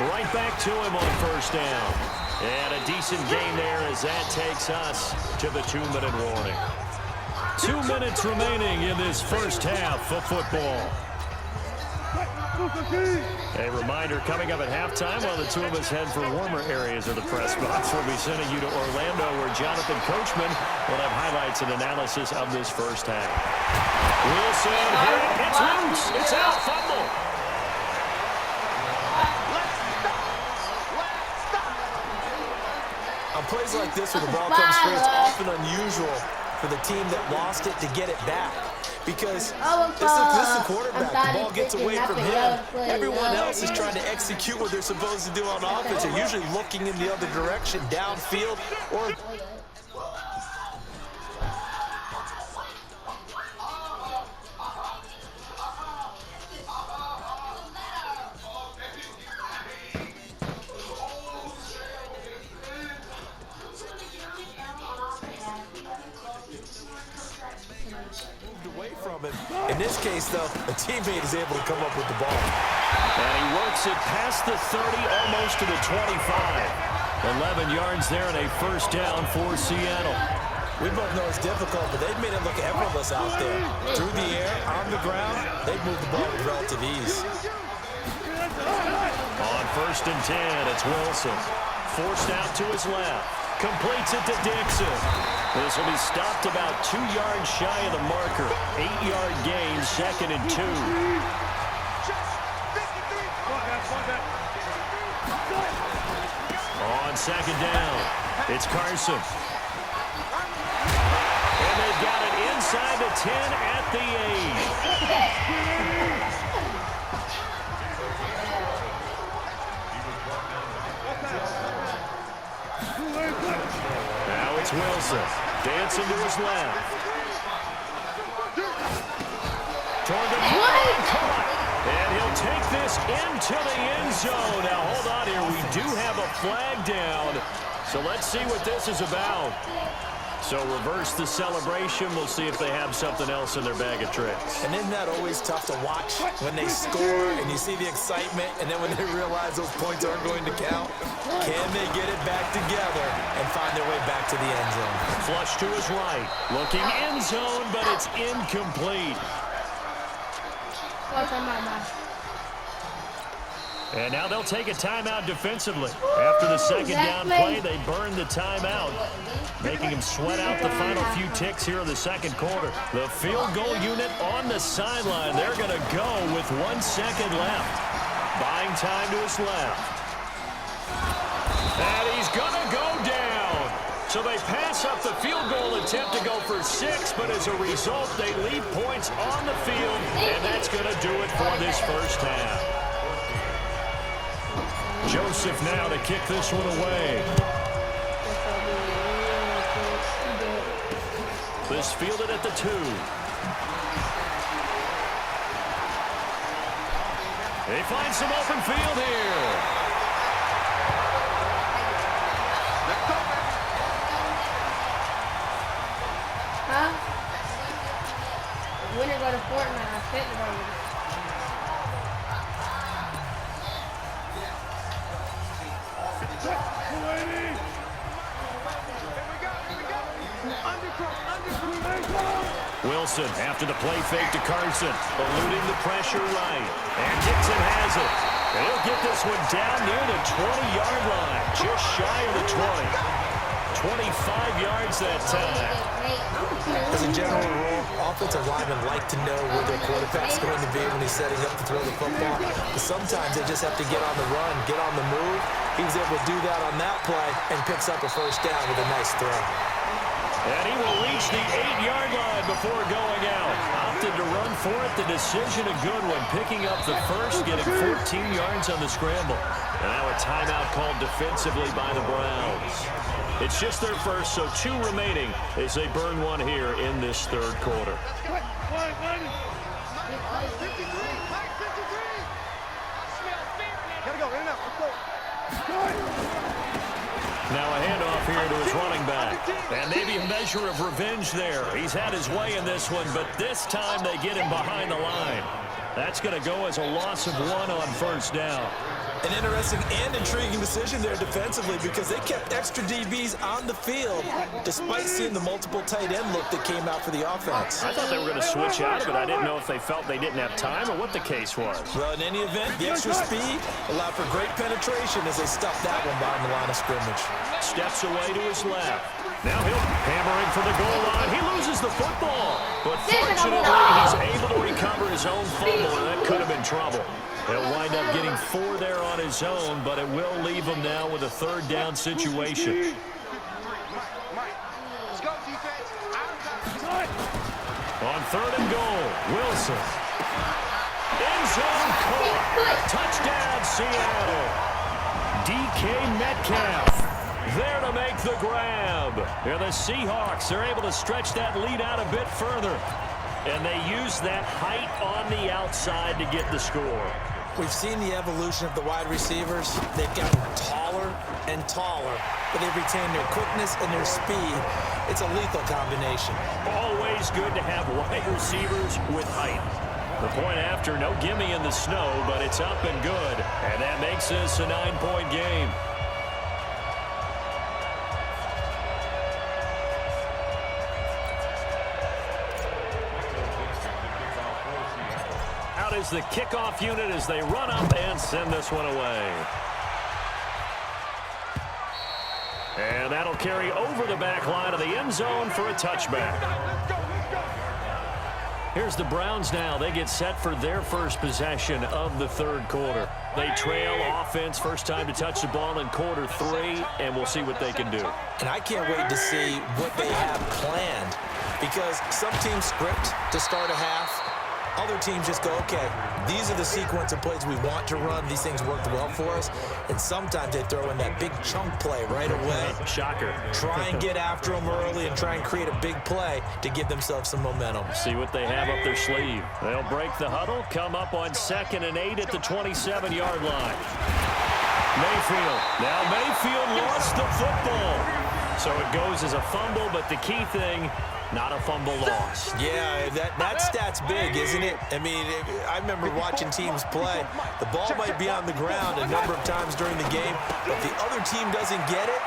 Right back to him on first down. And a decent gain there as that takes us to the 2-minute warning. 2 minutes remaining in this first half of football. A reminder coming up at halftime while the two of us head for warmer areas of the press box. We'll be sending you to Orlando where Jonathan Coachman will have highlights and analysis of this first half. Wilson, it's loose, it's out, fumble. On plays like this where the ball comes free, it's often unusual for the team that lost it to get it back. Because this is the quarterback. The ball gets away from him. Everyone else is trying to execute what they're supposed to do on offense. They're usually looking in the other direction, downfield, or... away from him. In this case, though, a teammate is able to come up with the ball. And he works it past the 30, almost to the 25. 11 yards there and a first down for Seattle. We both know it's difficult, but they've made it look effortless out there. Through the air, on the ground, they've moved the ball with relative ease. On first and 10, it's Wilson. Forced out to his left. Completes it to Dixon. This will be stopped about 2 yards shy of the marker. 8-yard gain, 2nd and 2. On second down, it's Carson. And they've got it inside the 10 at the 8. Now it's Wilson. Dancing to his left. Toward the caught. And he'll take this into the end zone. Now, hold on here. We do have a flag down. So let's see what this is about. So reverse the celebration. We'll see if they have something else in their bag of tricks. And isn't that always tough to watch when they score and you see the excitement and then when they realize those points aren't going to count? Can they get it back together and find their way back to the end zone? Flush to his right. Looking end zone, but it's incomplete. And now they'll take a timeout defensively. After the second down play, they burn the timeout, making him sweat out the final few ticks here in the second quarter. The field goal unit on the sideline. They're going to go with 1 second left. Buying time to his left. And he's going to go down. So they pass up the field goal attempt to go for 6, but as a result, they leave points on the field, and that's going to do it for this first half. Joseph now to kick this one away. This fielded at the 2. They find some open field here. Huh? Winner go to Fortnite. I fit it over there. Wilson after the play fake to Carson, eluding the pressure right. And Dixon has it. He'll get this one down near the 20-yard line, just shy of the 20. 25 yards that time. As a general rule, offensive linemen like to know where their quarterback's going to be when he's setting up to throw the football. But sometimes they just have to get on the run, get on the move. He was able to do that on that play and picks up a first down with a nice throw. And he will reach the 8-yard line before going out. Opted to run for it. The decision a good one. Picking up the first, getting 14 yards on the scramble. And now a timeout called defensively by the Browns. It's just their first, so 2 remaining as they burn one here in this third quarter. Now a handoff here to his running back. And maybe a measure of revenge there. He's had his way in this one, but this time they get him behind the line. That's going to go as a loss of 1 on first down. An interesting and intriguing decision there defensively because they kept extra DBs on the field despite seeing the multiple tight end look that came out for the offense. I thought they were going to switch out of it. I didn't know if they felt they didn't have time or what the case was. Well, in any event, the extra speed allowed for great penetration as they stuffed that one behind the line of scrimmage. Steps away to his left. Now he'll hammering for the goal line. He loses the football. But fortunately, he's able to recover his own fumble, and that could have been trouble. He'll wind up getting 4 there on his own, but it will leave him now with a third down situation. On 3rd and goal, Wilson. End zone caught. Touchdown, Seattle. DK Metcalf there to make the grab. And the Seahawks are able to stretch that lead out a bit further. And they use that height on the outside to get the score. We've seen the evolution of the wide receivers. They've gotten taller and taller, but they've retained their quickness and their speed. It's a lethal combination. Always good to have wide receivers with height. The point after, no gimme in the snow, but it's up and good. And that makes this a 9-point game. Out is the kickoff unit as they run up and send this one away. And that'll carry over the back line of the end zone for a touchback. Here's the Browns now. They get set for their first possession of the third quarter. They trail offense, first time to touch the ball in quarter 3, and we'll see what they can do. And I can't wait to see what they have planned because some teams script to start a half. Other teams just go, okay, these are the sequence of plays we want to run. These things worked well for us. And sometimes they throw in that big chunk play right away. Shocker. Try and get after them early and try and create a big play to give themselves some momentum. See what they have up their sleeve. They'll break the huddle, come up on 2nd and 8 at the 27-yard line. Mayfield. Now Mayfield lost the football. So it goes as a fumble, but the key thing, not a fumble loss. Yeah, that stat's big, isn't it? I mean, I remember watching teams play. The ball might be on the ground a number of times during the game, but the other team doesn't get it.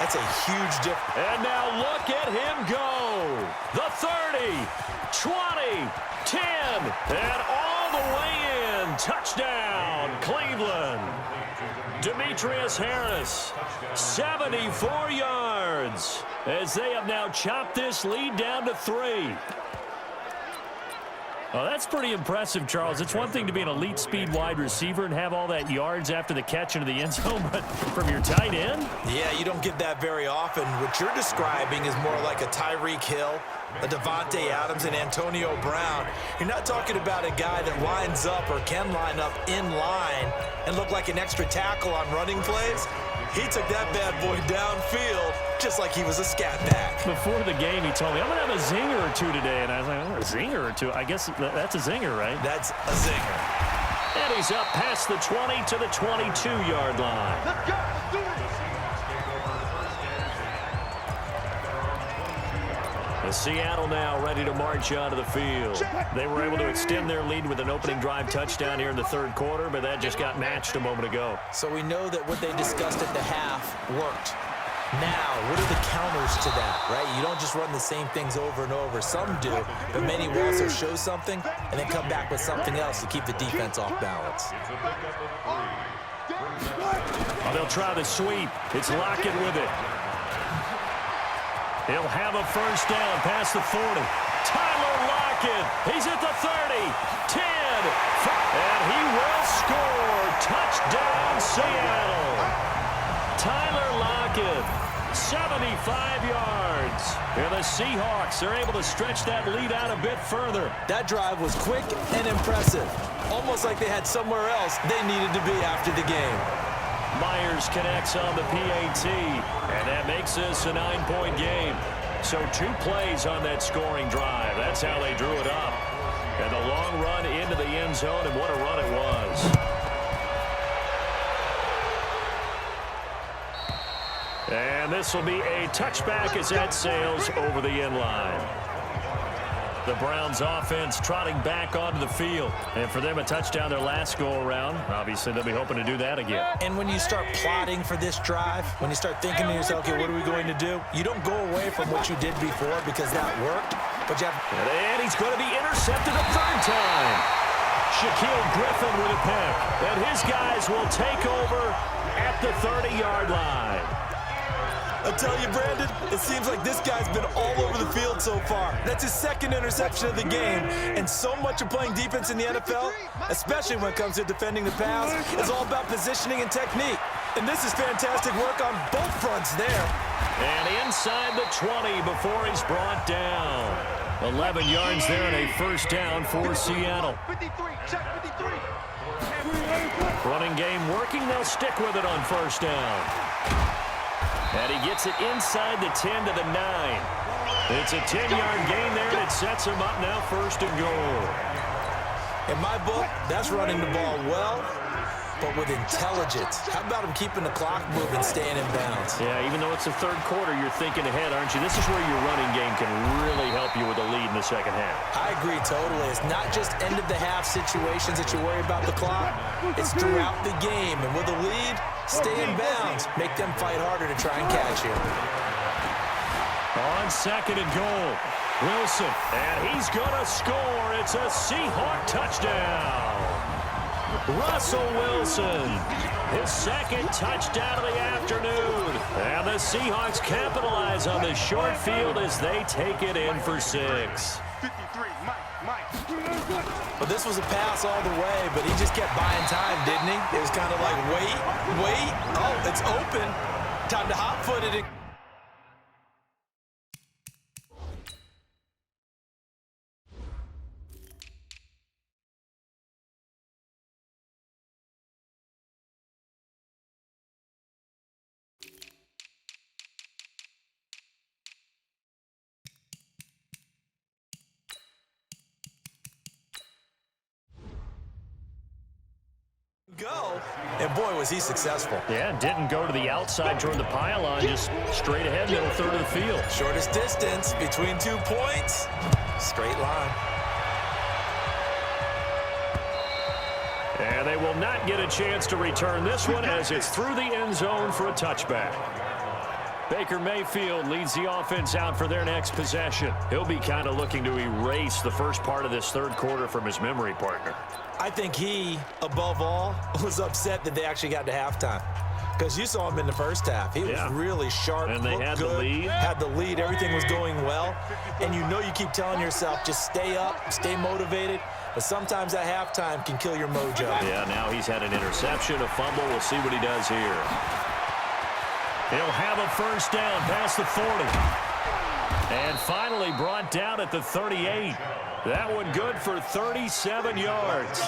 That's a huge difference. And now look at him go. The 30, 20, 10, and all the way in. Touchdown, Cleveland. Demetrius Harris, 74 yards, as they have now chopped this lead down to 3. Well, that's pretty impressive, Charles. It's one thing to be an elite speed wide receiver and have all that yards after the catch into the end zone, but from your tight end? Yeah, you don't get that very often. What you're describing is more like a Tyreek Hill, a Devontae Adams, and Antonio Brown. You're not talking about a guy that lines up or can line up in line and look like an extra tackle on running plays. He took that bad boy downfield just like he was a scat back. Before the game, he told me, I'm going to have a zinger or two today. And I was like, oh, a zinger or two? I guess that's a zinger, right? That's a zinger. And he's up past the 20 to the 22-yard line. Let's go. Let's do it. Seattle now ready to march onto the field. They were able to extend their lead with an opening drive touchdown here in the third quarter, but that just got matched a moment ago. So we know that what they discussed at the half worked. Now, what are the counters to that, right? You don't just run the same things over and over. Some do, but many will also show something and then come back with something else to keep the defense off balance. Oh, they'll try the sweep. It's Lockett with it. He'll have a first down past the 40. Tyler Lockett. He's at the 30, 10, and he will score. Touchdown, Seattle. Tyler Lockett, 75 yards. And the Seahawks are able to stretch that lead out a bit further. That drive was quick and impressive. Almost like they had somewhere else they needed to be after the game. Myers connects on the PAT, and that makes this a 9-point game. So 2 plays on that scoring drive. That's how they drew it up. And the long run into the end zone, and what a run it was. And this will be a touchback as that sails over the end line. The Browns offense trotting back onto the field. And for them, a touchdown their last go-around. Obviously, they'll be hoping to do that again. And when you start plotting for this drive, when you start thinking to yourself, okay, what are we going to do? You don't go away from what you did before because that worked. But you have... And he's going to be intercepted a third time. Shaquille Griffin with a pick. And his guys will take over at the 30-yard line. I tell you, Brandon, it seems like this guy's been all over the field so far. That's his second interception of the game. And so much of playing defense in the NFL, especially when it comes to defending the pass, is all about positioning and technique. And this is fantastic work on both fronts there. And inside the 20 before he's brought down. 11 yards there and a first down for Seattle. 53, check 53. Running game working. They'll stick with it on first down. And he gets it inside the 10 to the 9. It's a 10-yard gain there, and it sets him up now first and goal. In my book, that's running the ball well, but with intelligence. How about him keeping the clock moving, staying in bounds? Yeah, even though it's the third quarter, you're thinking ahead, aren't you? This is where your running game can really help you with a lead in the second half. I agree totally. It's not just end-of-the-half situations that you worry about the clock. It's throughout the game. And with a lead, stay in bounds. Make them fight harder to try and catch you. On second and goal, Wilson. And he's going to score. It's a Seahawk touchdown. Russell Wilson, his second touchdown of the afternoon. And the Seahawks capitalize on the short field as they take it in for 6. 53, Mike. Well, this was a pass all the way, but he just kept buying time, didn't he? It was kind of like, wait. Oh, it's open. Time to hot-foot it. Go. And boy, was he successful. Yeah, didn't go to the outside toward the pylon, just straight ahead, middle third of the field. Shortest distance between 2 points. Straight line. And they will not get a chance to return this one as it's through the end zone for a touchback. Baker Mayfield leads the offense out for their next possession. He'll be kind of looking to erase the first part of this third quarter from his memory partner. I think he, above all, was upset that they actually got to halftime. Because you saw him in the first half. He was really sharp, and they had good, the lead. Had the lead. Everything was going well. And you know you keep telling yourself, just stay up, stay motivated. But sometimes that halftime can kill your mojo. Yeah, now he's had an interception, a fumble. We'll see what he does here. He'll have a first down past the 40. And finally brought down at the 38. That one good for 37 yards.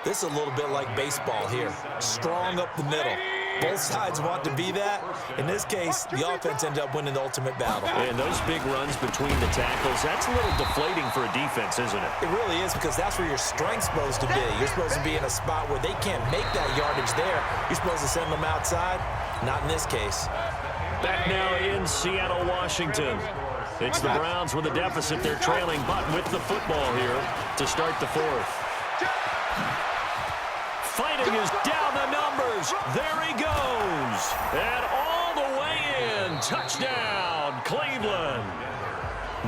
This is a little bit like baseball here. Strong up the middle. Both sides want to be that. In this case, the offense ended up winning the ultimate battle. And those big runs between the tackles, that's a little deflating for a defense, isn't it? It really is, because that's where your strength's supposed to be. You're supposed to be in a spot where they can't make that yardage there. You're supposed to send them outside. Not in this case. Back now in Seattle, Washington. It's the Browns with a deficit. They're trailing, but with the football here to start the fourth. Fighting is down the numbers. There he goes. And all the way in. Touchdown, Cleveland.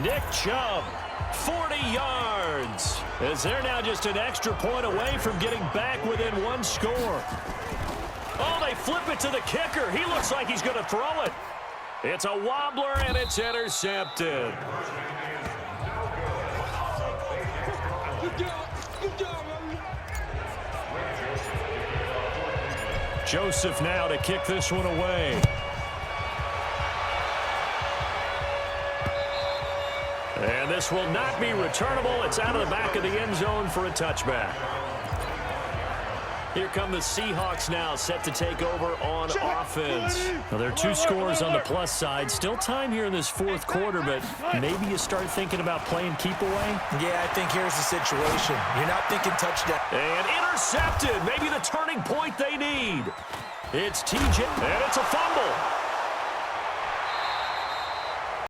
Nick Chubb, 40 yards. As they're now just an extra point away from getting back within one score. Oh, they flip it to the kicker. He looks like he's going to throw it. It's a wobbler, and it's intercepted. Joseph now to kick this one away. And this will not be returnable. It's out of the back of the end zone for a touchback. Here come the Seahawks now, set to take over on offense. Now, there are 2 scores on the plus side. Still time here in this fourth quarter, but maybe you start thinking about playing keep away? Yeah, I think here's the situation. You're not thinking touchdown. And intercepted. Maybe the turning point they need. It's TJ, and it's a fumble.